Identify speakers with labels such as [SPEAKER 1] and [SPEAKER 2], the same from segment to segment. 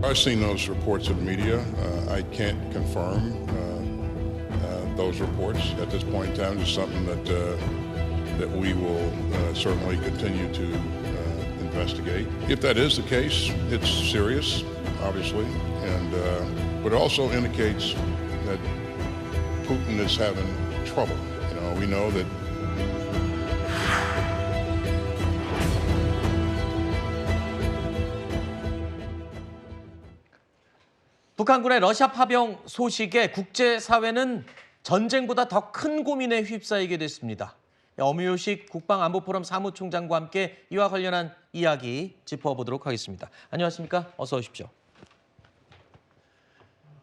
[SPEAKER 1] I've seen those reports in the media. I can't confirm those reports at this point in time. It's something that we will certainly continue to investigate. If that is the case, it's serious, obviously, and but it also indicates that Putin is having trouble. We know that.
[SPEAKER 2] 북한군의 러시아 파병 소식에 국제사회는 전쟁보다 더 큰 고민에 휩싸이게 됐습니다. 엄유식 국방안보포럼 사무총장과 함께 이와 관련한 이야기 짚어보도록 하겠습니다. 안녕하십니까? 어서 오십시오.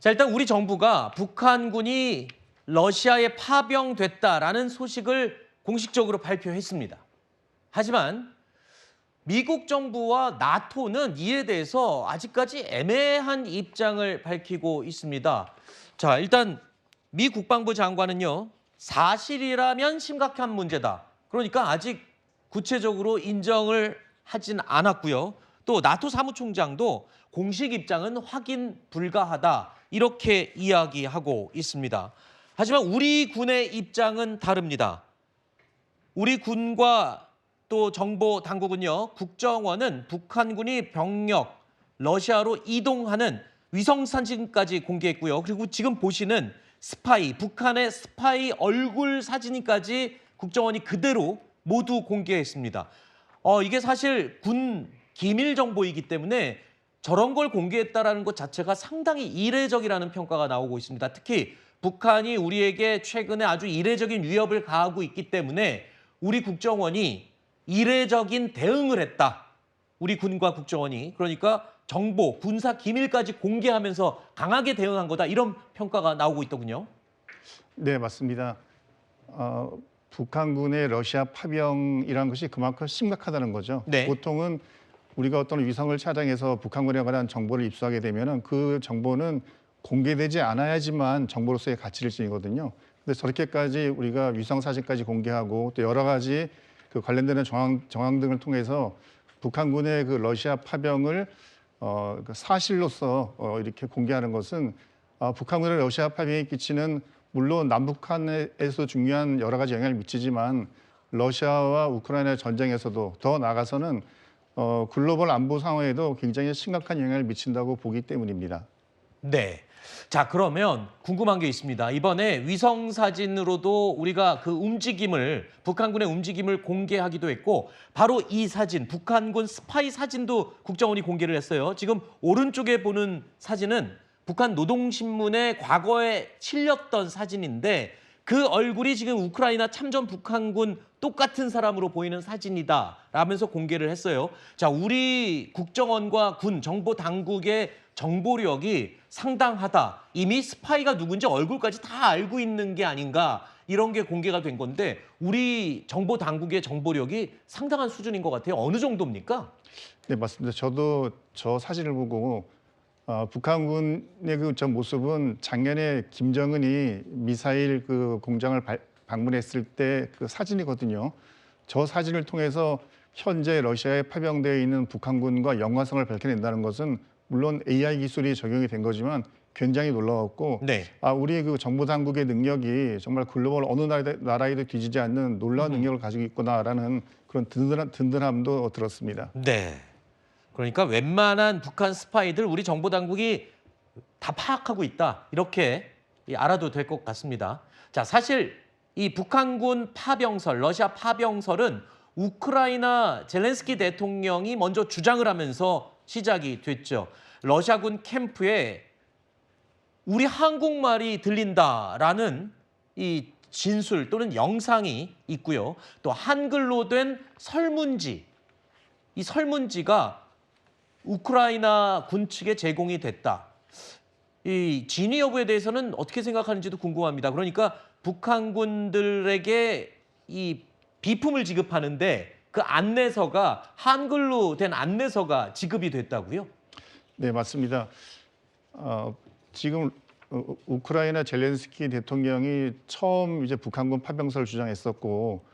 [SPEAKER 2] 자, 일단 우리 정부가 북한군이 러시아에 파병됐다라는 소식을 공식적으로 발표했습니다. 하지만 미국 정부와 나토는 이에 대해서 아직까지 애매한 입장을 밝히고 있습니다. 자, 일단 미 국방부 장관은요, 사실이라면 심각한 문제다. 그러니까 아직 구체적으로 인정을 하진 않았고요. 또 나토 사무총장도 공식 입장은 확인 불가하다. 이렇게 이야기하고 있습니다. 하지만 우리 군의 입장은 다릅니다. 우리 군과 또 정보 당국은요, 국정원은 북한군이 병력 러시아로 이동하는 위성 사진까지 공개했고요. 그리고 지금 보시는 스파이, 북한의 스파이 얼굴 사진까지 국정원이 그대로 모두 공개했습니다. 이게 사실 군 기밀 정보이기 때문에 저런 걸 공개했다라는 것 자체가 상당히 이례적이라는 평가가 나오고 있습니다. 특히 북한이 우리에게 최근에 아주 이례적인 위협을 가하고 있기 때문에 우리 국정원이 이례적인 대응을 했다. 우리 군과 국정원이. 그러니까 정보, 군사 기밀까지 공개하면서 강하게 대응한 거다. 이런 평가가 나오고 있더군요.
[SPEAKER 3] 네, 맞습니다. 북한군의 러시아 파병이라는 것이 그만큼 심각하다는 거죠.
[SPEAKER 2] 네.
[SPEAKER 3] 보통은 우리가 어떤 위성을 차량해서 북한군에 관한 정보를 입수하게 되면 그 정보는 공개되지 않아야지만 정보로서의 가치를 지니거든요. 근데 저렇게까지 우리가 위성 사진까지 공개하고 또 여러 가지 그 관련되는 정황 등을 통해서 북한군의 그 러시아 파병을 사실로서 이렇게 공개하는 것은 북한군의 러시아 파병에 끼치는 물론 남북한에서 중요한 여러 가지 영향을 미치지만 러시아와 우크라이나 전쟁에서도 더 나아가서는 글로벌 안보 상황에도 굉장히 심각한 영향을 미친다고 보기 때문입니다.
[SPEAKER 2] 네. 자, 그러면 궁금한 게 있습니다. 이번에 위성 사진으로도 우리가 그 움직임을, 북한군의 움직임을 공개하기도 했고, 바로 이 사진, 북한군 스파이 사진도 국정원이 공개를 했어요. 지금 오른쪽에 보는 사진은 북한 노동신문에 과거에 실렸던 사진인데 그 얼굴이 지금 우크라이나 참전 북한군 똑같은 사람으로 보이는 사진이다 라면서 공개를 했어요. 자, 우리 국정원과 군 정보 당국의 정보력이 상당하다. 이미 스파이가 누군지 얼굴까지 다 알고 있는 게 아닌가, 이런 게 공개가 된 건데 우리 정보 당국의 정보력이 상당한 수준인 것 같아요. 어느 정도입니까?
[SPEAKER 3] 네, 맞습니다. 저도 저 사진을 보고 북한군의 그 저 모습은 작년에 김정은이 미사일 그 공장을 방문했을 때 그 사진이거든요. 저 사진을 통해서 현재 러시아에 파병되어 있는 북한군과 연관성을 밝혀낸다는 것은 물론 AI 기술이 적용이 된 거지만 굉장히 놀라웠고,
[SPEAKER 2] 네.
[SPEAKER 3] 우리 그 정보 당국의 능력이 정말 글로벌 어느 나라에도 뒤지지 않는 놀라운 능력을 가지고 있구나라는 그런 든든함도 들었습니다.
[SPEAKER 2] 네. 그러니까 웬만한 북한 스파이들 우리 정보 당국이 다 파악하고 있다. 이렇게 알아도 될 것 같습니다. 자, 사실 이 북한군 파병설, 러시아 파병설은 우크라이나 젤렌스키 대통령이 먼저 주장을 하면서 시작이 됐죠. 러시아군 캠프에 우리 한국말이 들린다라는 이 진술 또는 영상이 있고요. 또 한글로 된 설문지, 이 설문지가 우크라이나 군 측에 제공이 됐다. 이 진위 여부에 대해서는 어떻게 생각하는지도 궁금합니다. 그러니까 북한군들에게 이 비품을 지급하는데 그 안내서가 한글로 된 안내서가 지급이 됐다고요?
[SPEAKER 3] 네, 맞습니다. 지금 우크라이나 젤렌스키 대통령이 처음 이제 북한군 파병설을 주장했었고,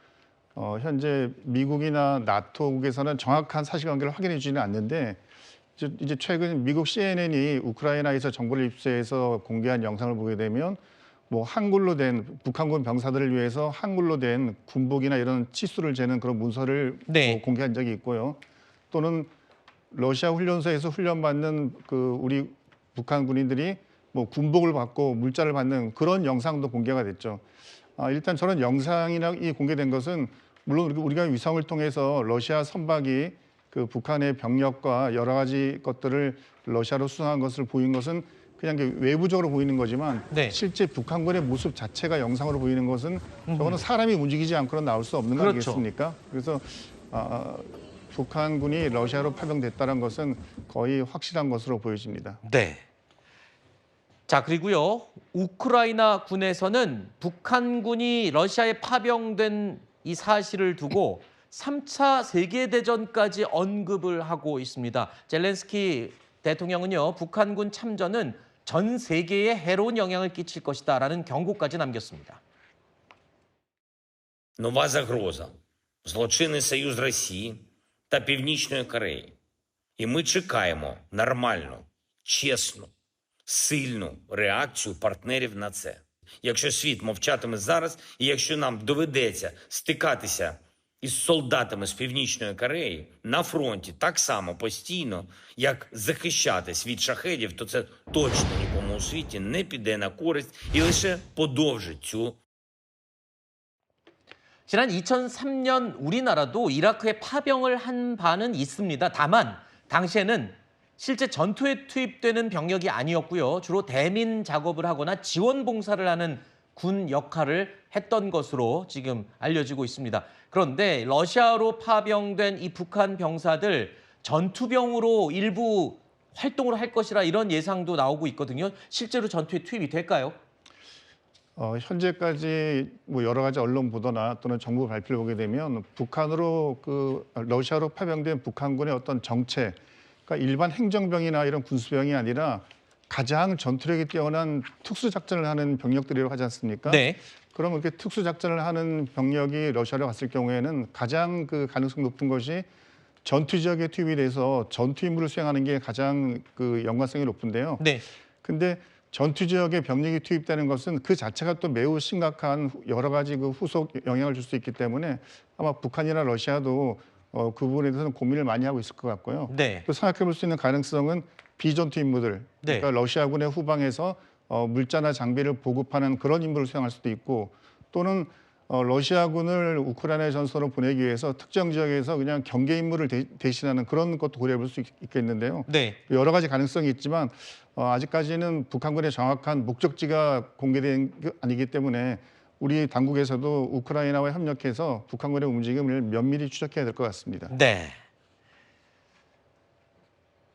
[SPEAKER 3] 현재 미국이나 나토국에서는 정확한 사실관계를 확인해 주지는 않는데 이제 최근 미국 CNN이 우크라이나에서 정보를 입수해서 공개한 영상을 보게 되면 뭐 한글로 된 북한군 병사들을 위해서 한글로 된 군복이나 이런 치수를 재는 그런 문서를
[SPEAKER 2] 네.
[SPEAKER 3] 공개한 적이 있고요. 또는 러시아 훈련소에서 훈련받는 그 우리 북한 군인들이 뭐 군복을 받고 물자를 받는 그런 영상도 공개가 됐죠. 일단 저런 영상이나 이 공개된 것은 물론 우리가 위성을 통해서 러시아 선박이 그 북한의 병력과 여러 가지 것들을 러시아로 수송한 것을 보인 것은 그냥 외부적으로 보이는 거지만
[SPEAKER 2] 네.
[SPEAKER 3] 실제 북한군의 모습 자체가 영상으로 보이는 것은 저거는 사람이 움직이지 않고는 나올 수 없는 거
[SPEAKER 2] 그렇죠.
[SPEAKER 3] 아니겠습니까? 그래서 북한군이 러시아로 파병됐다는 것은 거의 확실한 것으로 보여집니다.
[SPEAKER 2] 네. 자, 그리고요. 우크라이나 군에서는 북한군이 러시아에 파병된 이 사실을 두고 3차 세계대전까지 언급을 하고 있습니다. 젤렌스키 대통령은요. 북한군 참전은 전 세계에 해로운 영향을 끼칠 것이다라는 경고까지 남겼습니다.
[SPEAKER 4] Нова загроза – злочинний союз Росії та Північної Кореї. І ми чекаємо нормальну, чесну, сильну реакцію партнерів на це. Якщо світ мовчатиме зараз, і якщо нам доведеться стикатися із солдатами з Північної Кореї на фронті так само постійно, як захищатись від шахедів, то це точно нікому у світі не піде на користь і лише подовжить цю
[SPEAKER 2] 지난 2003년 우리나라도 이라크에 파병을 한 바는 있습니다. 다만 당시에는 실제 전투에 투입되는 병력이 아니었고요. 주로 대민 작업을 하거나 지원 봉사를 하는 군 역할을 했던 것으로 지금 알려지고 있습니다. 그런데 러시아로 파병된 이 북한 병사들 전투병으로 일부 활동을 할 것이라 이런 예상도 나오고 있거든요. 실제로 전투에 투입이 될까요?
[SPEAKER 3] 현재까지 뭐 여러 가지 언론 보도나 또는 정부 발표를 보게 되면 북한으로 러시아로 파병된 북한군의 어떤 정체, 그러니까 일반 행정병이나 이런 군수병이 아니라 가장 전투력이 뛰어난 특수작전을 하는 병력들이라고 하지 않습니까?
[SPEAKER 2] 네.
[SPEAKER 3] 그럼 이렇게 특수작전을 하는 병력이 러시아로 갔을 경우에는 가장 그 가능성 높은 것이 전투 지역에 투입이 돼서 전투 임무를 수행하는 게 가장 그 연관성이 높은데요.
[SPEAKER 2] 네.
[SPEAKER 3] 근데 전투 지역에 병력이 투입되는 것은 그 자체가 또 매우 심각한 여러 가지 그 후속 영향을 줄 수 있기 때문에 아마 북한이나 러시아도 그 부분에 대해서는 고민을 많이 하고 있을 것 같고요.
[SPEAKER 2] 네.
[SPEAKER 3] 또 생각해 볼 수 있는 가능성은 비전투 임무들,
[SPEAKER 2] 네.
[SPEAKER 3] 그러니까 러시아군의 후방에서 물자나 장비를 보급하는 그런 임무를 수행할 수도 있고 또는 러시아군을 우크라이나 전선으로 보내기 위해서 특정 지역에서 그냥 경계 임무를 대신하는 그런 것도 고려해 볼 수 있겠는데요.
[SPEAKER 2] 네.
[SPEAKER 3] 여러 가지 가능성이 있지만 아직까지는 북한군의 정확한 목적지가 공개된 게 아니기 때문에 우리 당국에서도 우크라이나와 협력해서 북한군의 움직임을 면밀히 추적해야 될 것 같습니다.
[SPEAKER 2] 네.